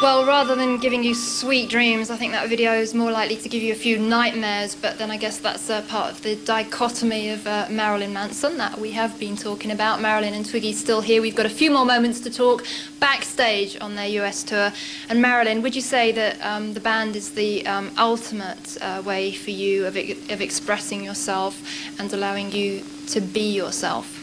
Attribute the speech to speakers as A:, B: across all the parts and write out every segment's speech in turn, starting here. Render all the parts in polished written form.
A: Well, rather than giving you sweet dreams, I think that video is more likely to give you a few nightmares, but then I guess that's part of the dichotomy of Marilyn Manson that we have been talking about. Marilyn and Twiggy still here. We've got a few more moments to talk backstage on their US tour. And Marilyn, would you say that the band is the ultimate way for you of expressing yourself and allowing you to be yourself?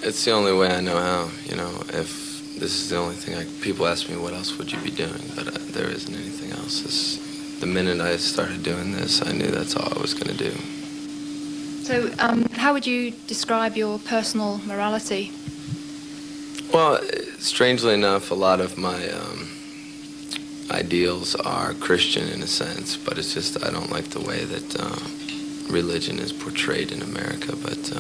B: It's the only way I know how, you know. If this is the only thing people ask me, what else would you be doing? But there isn't anything else. The minute I started doing this, I knew that's all I was going to do.
A: So how would you describe your personal morality?
B: Well, strangely enough, a lot of my ideals are Christian in a sense, but it's just I don't like the way that religion is portrayed in America. But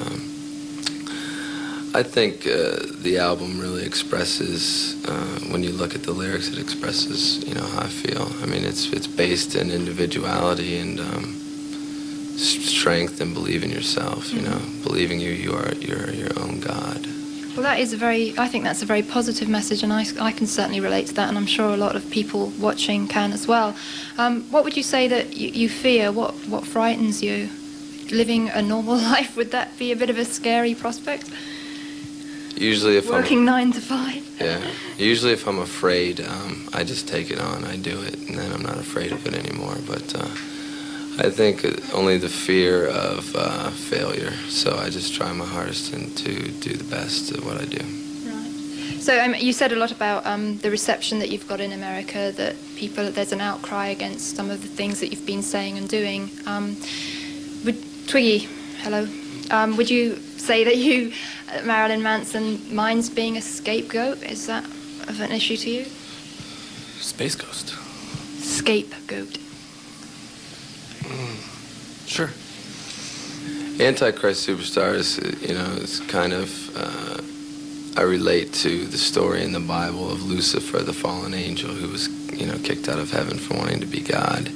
B: I think the album really expresses, when you look at the lyrics, it expresses, you know, how I feel. I mean, it's based in individuality and strength and believe in yourself, you know, believing you're your own God.
A: Well, that is I think that's a very positive message, and I can certainly relate to that, and I'm sure a lot of people watching can as well. What would you say that you fear? What frightens you? Living a normal life, would that be a bit of a scary prospect?
B: Usually if
A: Working 9 to 5?
B: Yeah. Usually if I'm afraid, I just take it on, I do it, and then I'm not afraid of it anymore. But I think only the fear of failure. So I just try my hardest to do the best at what I do.
A: Right. So you said a lot about the reception that you've got in America, that there's an outcry against some of the things that you've been saying and doing. Twiggy, hello. Would you say that Marilyn Manson minds being a scapegoat? Is that of an issue to you?
C: Space Ghost.
A: Scapegoat.
C: Sure.
B: Antichrist Superstar is, you know, it's kind of, I relate to the story in the Bible of Lucifer, the fallen angel, who was, you know, kicked out of heaven for wanting to be God.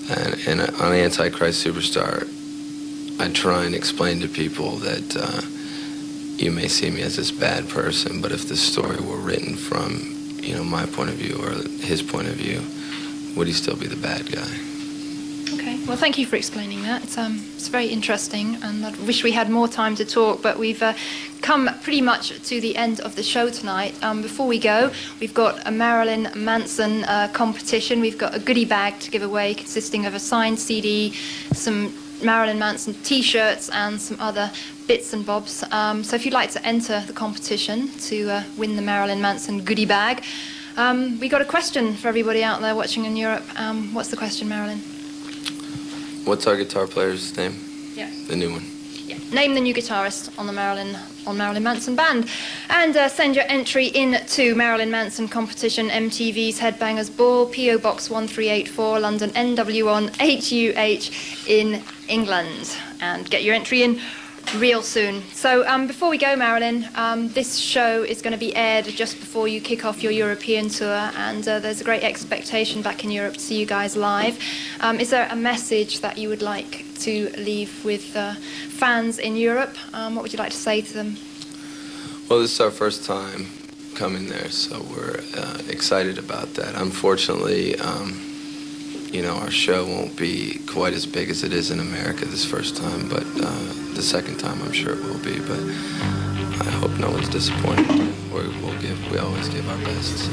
B: And on Antichrist Superstar, I try and explain to people that you may see me as this bad person, but if the story were written from, you know, my point of view or his point of view, would he still be the bad guy?
A: Okay, well, thank you for explaining that. It's very interesting, and I wish we had more time to talk, but we've come pretty much to the end of the show tonight. Before we go, we've got a Marilyn Manson competition. We've got a goodie bag to give away consisting of a signed CD, some Marilyn Manson t-shirts and some other bits and bobs. So if you'd like to enter the competition to win the Marilyn Manson goodie bag, we got a question for everybody out there watching in Europe. What's the question, Marilyn?
B: What's our guitar player's name?
A: Yeah.
B: The new one.
A: Yeah. Name the new guitarist on the Marilyn Manson band, and send your entry in to Marilyn Manson competition, MTV's Headbangers Ball, PO Box 1384, London NW1 8UH in England, and get your entry in real soon. So before we go, Marilyn, this show is going to be aired just before you kick off your European tour, and there's a great expectation back in Europe to see you guys live. Is there a message that you would like to leave with fans in Europe? What would you like to say to them?
B: Well, this is our first time coming there, so we're excited about that. Unfortunately, you know, our show won't be quite as big as it is in America this first time, but the second time I'm sure it will be. But I hope no one's disappointed. We always give our best. So.